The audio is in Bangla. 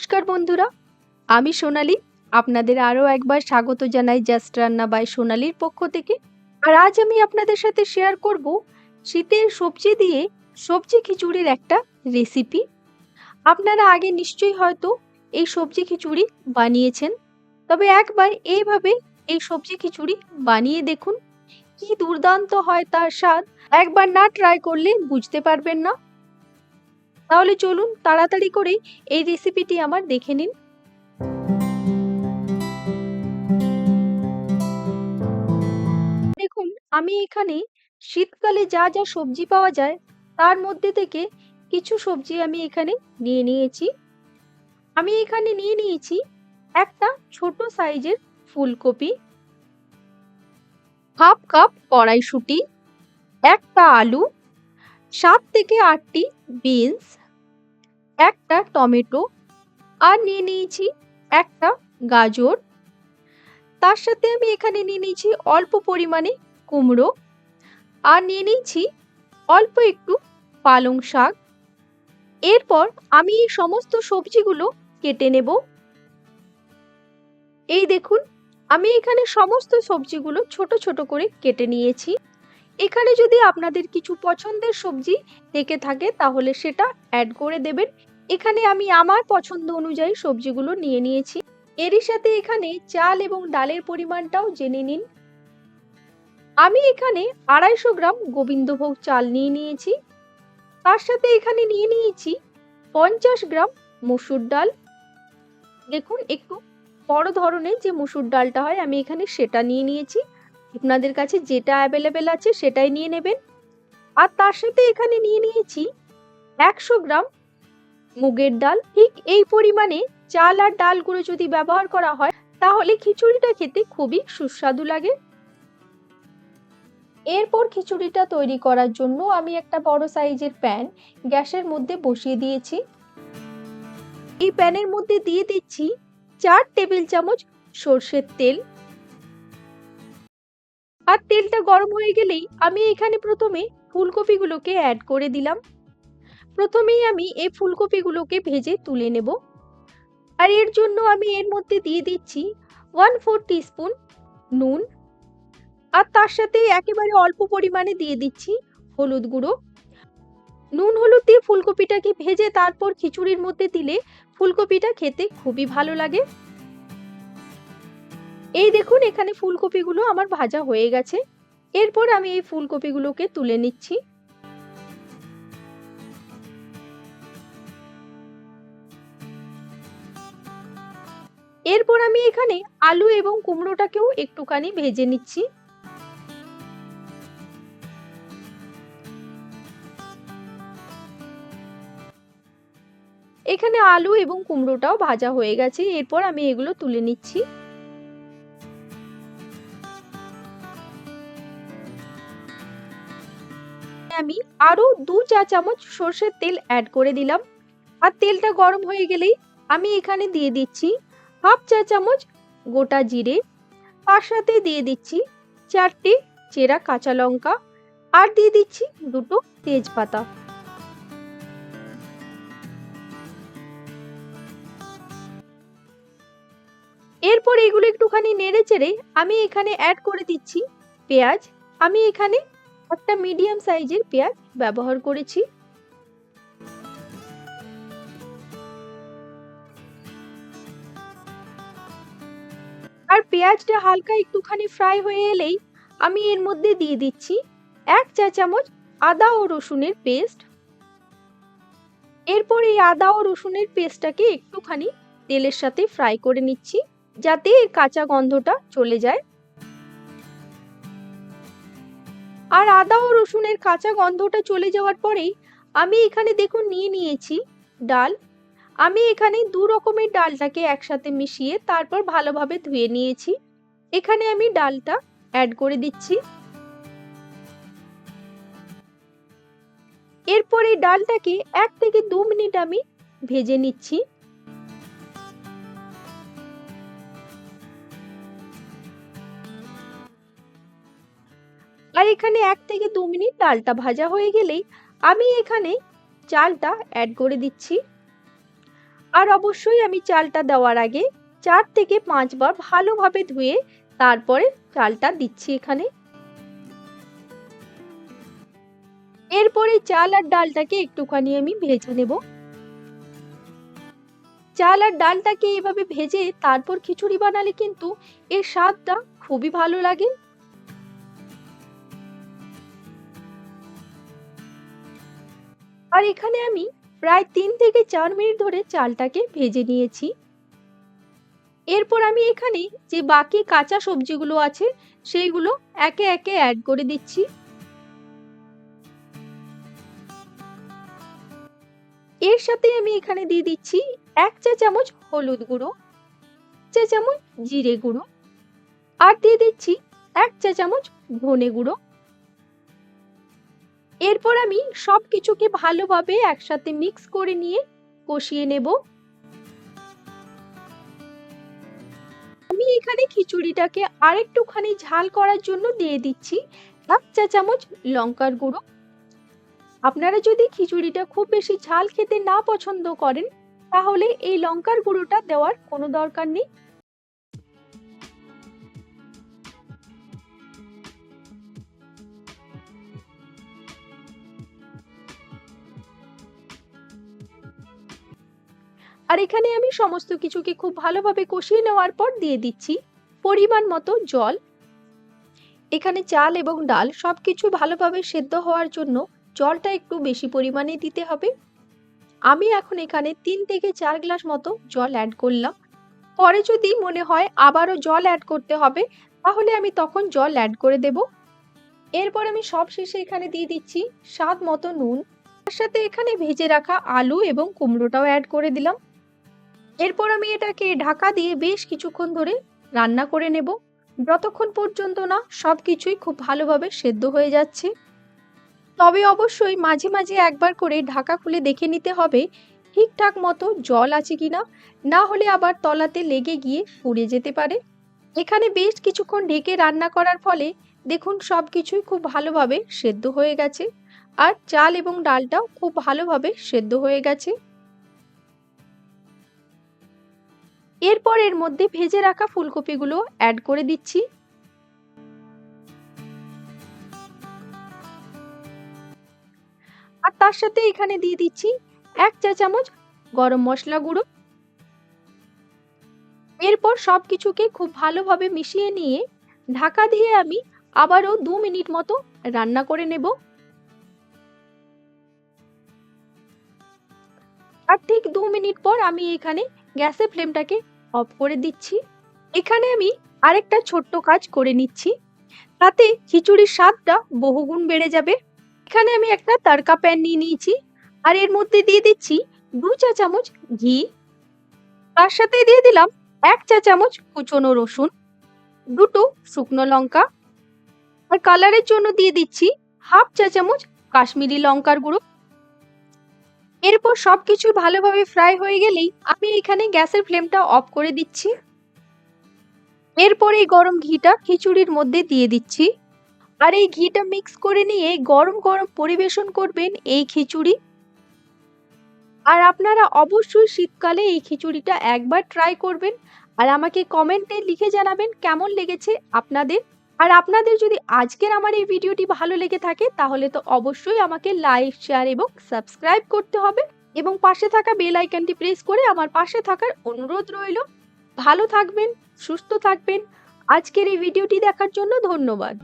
নমস্কার বন্ধুরা, আমি সোনালি। আপনাদের আরও একবার স্বাগত জানাই জাস্ট রান্না বাই সোনালির পক্ষ থেকে। আর আজ আমি আপনাদের সাথে শেয়ার করব শীতের সবজি দিয়ে সবজি খিচুড়ির একটা রেসিপি। আপনারা আগে নিশ্চয়ই হয়তো এই সবজি খিচুড়ি বানিয়েছেন, তবে একবার এইভাবে এই সবজি খিচুড়ি বানিয়ে দেখুন, কি দুর্দান্ত হয় তার স্বাদ। একবার না ট্রাই করলে বুঝতে পারবেন না। তাহলে চলুন তাড়াতাড়ি করে এই রেসিপিটি আমার দেখে নিন। দেখুন, আমি এখানে শীতকালে যা যা সবজি পাওয়া যায় তার মধ্যে থেকে কিছু সবজি আমি এখানে নিয়ে নিয়েছি। আমি এখানে নিয়ে নিয়েছি একটা ছোট সাইজের ফুলকপি, হাফ কাপ কড়াইশুঁটি, একটা আলু, 7 থেকে 8টি বিনস, একটা টমেটো, আর নিয়ে নিয়েছি একটা গাজর। তার সাথে আমি এখানে নিয়ে নিয়েছি অল্প পরিমাণে কুমড়ো, আর নিয়ে নিয়েছি অল্প একটু পালং শাক। এরপর আমি এই সমস্ত সবজিগুলো কেটে নেব। এই দেখুন, আমি এখানে সমস্ত সবজিগুলো ছোট ছোট করে কেটে নিয়েছি। এখানে যদি আপনাদের কিছু পছন্দের সবজি থেকে থাকে তাহলে সেটা অ্যাড করে দেবেন। এখানে আমি আমার পছন্দ অনুযায়ী সবজিগুলো নিয়ে নিয়েছি। এরই সাথে এখানে চাল এবং ডালের পরিমাণটাও জেনে নিন। আমি এখানে 250 গ্রাম গোবিন্দভোগ চাল নিয়ে নিয়েছি। তার সাথে এখানে নিয়ে নিয়েছি 50 গ্রাম মসুর ডাল। দেখুন, একটু বড় ধরনের যে মসুর ডালটা হয় আমি এখানে সেটা নিয়ে নিয়েছি। আপনাদের কাছে যেটা অ্যাভেলেবেল আছে সেটাই নিয়ে নেবেন। আর তার সাথে এখানে নিয়ে নিয়েছি 100 গ্রাম মুগের ডাল। ঠিক এই পরিমাণে চাল আর ডালগুলো যদি ব্যবহার করা হয় তাহলে খিচুড়িটা খেতে খুবই সুস্বাদু লাগে। এরপর খিচুড়িটা তৈরি করার জন্য আমি একটা বড় সাইজের প্যান গ্যাসের মধ্যে বসিয়ে দিয়েছি। এই প্যানের মধ্যে দিয়ে দিচ্ছি 4 টেবিল চামচ সর্ষের তেল। আর তেলটা গরম হয়ে গেলেই আমি এখানে প্রথমে ফুলকপিগুলোকে অ্যাড করে দিলাম। প্রথমেই আমি এই ফুলকপিগুলোকে ভেজে তুলে নেব। আর এর জন্য আমি এর মধ্যে দিয়ে দিচ্ছি 1/4 টিস্পুন নুন, আর তার সাথে একেবারে অল্প পরিমাণে দিয়ে দিচ্ছি হলুদ গুঁড়ো। নুন হলুদ দিয়ে ফুলকপিটাকে ভেজে তারপর খিচুড়ির মধ্যে দিলে ফুলকপিটা খেতে খুবই ভালো লাগে। এই দেখুন, এখানে ফুলকপিগুলো আমার ভাজা হয়ে গেছে। এরপর আমি এই ফুলকপিগুলোকে তুলে নিচ্ছি। এরপর আমি এখানে আলু এবং কুমড়োটাকেও একটুখানি ভেজে নিচ্ছি। এখানে আলু এবং কুমড়োটাও ভাজা হয়ে গেছে। এরপর আমি এগুলো তুলে নিচ্ছি। আমি আরো 2 চা চামচ সর্ষের তেল অ্যাড করে দিলাম। আর তেলটা গরম হয়ে গেলেই আমি এখানে দিয়ে দিচ্ছি হাফ চা চামচ গোটা জিরে, তার সাথে দিয়ে দিচ্ছি 4টে চেরা কাঁচা লঙ্কা, আর দিয়ে দিচ্ছি 2টো তেজপাতা। এরপর এগুলো একটুখানি নেড়ে চেড়ে আমি এখানে অ্যাড করে দিচ্ছি পেঁয়াজ। আমি এখানে একটা মিডিয়াম সাইজের পেঁয়াজ ব্যবহার করেছি। আর পেঁয়াজটা হালকা একটুখানি ফ্রাই হয়ে এলেই আমি এর মধ্যে দিয়ে দিচ্ছি 1 চা চামচ আদা ও রসুনের পেস্ট। এরপর এই আদা ও রসুনের পেস্টটাকে একটুখানি তেলের সাথে ফ্রাই করে নিচ্ছি, যাতে এর কাঁচা গন্ধটা চলে যায়। আর আদা ও রসুনের কাঁচা গন্ধটা চলে যাওয়ার পরেই আমি এখানে দেখুন নিয়ে নিয়েছি ডাল। আমি এখানে 2 রকমের ডালটাকে একসাথে মিশিয়ে তারপর ভালোভাবে ধুয়ে নিয়েছি। এখানে আমি ডালটা অ্যাড করে দিচ্ছি। এরপর এই ডালটাকে 1 থেকে 2 মিনিট আমি ভেজে নিচ্ছি। আর এখানে 1 থেকে 2 মিনিট ডালটা ভাজা হয়ে গেলেই আমি এখানে চালটা অ্যাড করে দিচ্ছি। আর অবশ্যই আমি চালটা দেওয়ার আগে 4 থেকে 5 বার ভালোভাবে ধুয়ে তারপরে চালটা দিচ্ছি এখানে। এরপরে চাল আর ডালটাকে একটুখানি আমি ভেজে নেব। চাল আর ডালটাকে এভাবে ভেজে তারপর খিচুড়ি বানালে কিন্তু এর স্বাদটা খুবই ভালো লাগে। আর এখানে আমি প্রায় 3 থেকে 4 মিনিট ধরে চালটাকে ভেজে নিয়েছি। এরপর আমি এখানে যে বাকি কাঁচা সবজিগুলো আছে সেইগুলো একে একে অ্যাড করে দিচ্ছি। এর সাথে আমি এখানে দিয়ে দিচ্ছি 1 চা চামচ হলুদ গুঁড়ো, 1 চা চামচ জিরে গুঁড়ো আর দিয়ে দিচ্ছি 1 চা চামচ ধনে গুঁড়ো। এরপর আমি সবকিছুকে ভালোভাবে একসাথে মিক্স করে নিয়ে কষিয়ে নেব। আমি এখানে খিচুড়িটাকে আরেকটুখানি ঝাল করার জন্য দিয়ে দিচ্ছি 1 চা চামচ লঙ্কার গুঁড়ো। আপনারা যদি খিচুড়িটা খুব বেশি ঝাল খেতে না পছন্দ করেন তাহলে এই লঙ্কার গুঁড়োটা দেওয়ার কোনো দরকার নেই। আর এখানে আমি সমস্ত কিছুকে খুব ভালোভাবে কষিয়ে নেওয়ার পর দিয়ে দিচ্ছি পরিমাণ মতো জল। এখানে চাল এবং ডাল সবকিছু ভালোভাবে সেদ্ধ হওয়ার জন্য জলটা একটু বেশি পরিমাণে দিতে হবে। আমি এখন এখানে 3 থেকে 4 গ্লাস মতো জল অ্যাড করলাম। পরে যদি মনে হয় আবারও জল অ্যাড করতে হবে তাহলে আমি তখন জল অ্যাড করে দেব। এরপর আমি সবশেষে এখানে দিয়ে দিচ্ছি স্বাদ মতো নুন। তার সাথে এখানে ভেজে রাখা আলু এবং কুমড়োটাও অ্যাড করে দিলাম। এরপর আমি এটাকে ঢাকা দিয়ে বেশ কিছুক্ষণ ধরে রান্না করে নেব, যতক্ষণ পর্যন্ত না সবকিছুই খুব ভালোভাবে সেদ্ধ হয়ে যাচ্ছে। তবে অবশ্যই মাঝে মাঝে একবার করে ঢাকা খুলে দেখে নিতে হবে ঠিকঠাক মতো জল আছে কিনা, না হলে আবার তলাতে লেগে গিয়ে পুড়ে যেতে পারে। এখানে বেশ কিছুক্ষণ ঢেকে রান্না করার ফলে দেখুন সবকিছুই খুব ভালোভাবে সেদ্ধ হয়ে গেছে আর চাল এবং ডালটাও খুব ভালোভাবে সেদ্ধ হয়ে গেছে। এরপর এর মধ্যে ভেজে রাখা ফুলকপিগুলো অ্যাড করে দিচ্ছি। আর তার সাথে এখানে দিয়ে দিচ্ছি 1 চা চামচ গরম মশলা গুঁড়ো। এরপর সবকিছুকে খুব ভালোভাবে মিশিয়ে নিয়ে ঢাকা দিয়ে আমি আবারও 2 মিনিট মতো রান্না করে নেব। আর ঠিক 2 মিনিট পর আমি এখানে গ্যাসের ফ্লেমটাকে অফ করে দিচ্ছি। এখানে আমি আরেকটা ছোট্ট কাজ করে নিচ্ছি, তাতে খিচুড়ির স্বাদটা বহুগুণ বেড়ে যাবে। এখানে আমি একটা তড়কা প্যান নিয়ে নিয়েছি আর এর মধ্যে দিয়ে দিচ্ছি 2 চা চামচ ঘি। তার সাথে দিয়ে দিলাম 1 চা চামচ কুচনো রসুন, 2টো শুকনো লঙ্কা আর কালারের জন্য দিয়ে দিচ্ছি 1/2 চা চামচ কাশ্মীরি লঙ্কার গুঁড়ো। এরপর সবকিছু ভালোভাবে ফ্রাই হয়ে গেলেই আমি এখানে গ্যাসের ফ্লেমটা অফ করে দিচ্ছি। এরপর এই গরম ঘিটা খিচুড়ির মধ্যে দিয়ে দিচ্ছি আর এই ঘিটা মিক্স করে নিয়ে গরম গরম পরিবেশন করবেন এই খিচুড়ি। আর আপনারা অবশ্যই শীতকালে এই খিচুড়িটা একবার ট্রাই করবেন আর আমাকে কমেন্টে লিখে জানাবেন কেমন লেগেছে আপনাদের। আর আপনাদের যদি আজকের আমার এই ভিডিওটি ভালো লেগে থাকে তাহলে তো অবশ্যই আমাকে লাইক, শেয়ার এবং সাবস্ক্রাইব করতে হবে এবং পাশে থাকা বেল আইকনটি প্রেস করে আমার পাশে থাকার অনুরোধ রইল। ভালো থাকবেন, সুস্থ থাকবেন। আজকের এই ভিডিওটি দেখার জন্য ধন্যবাদ।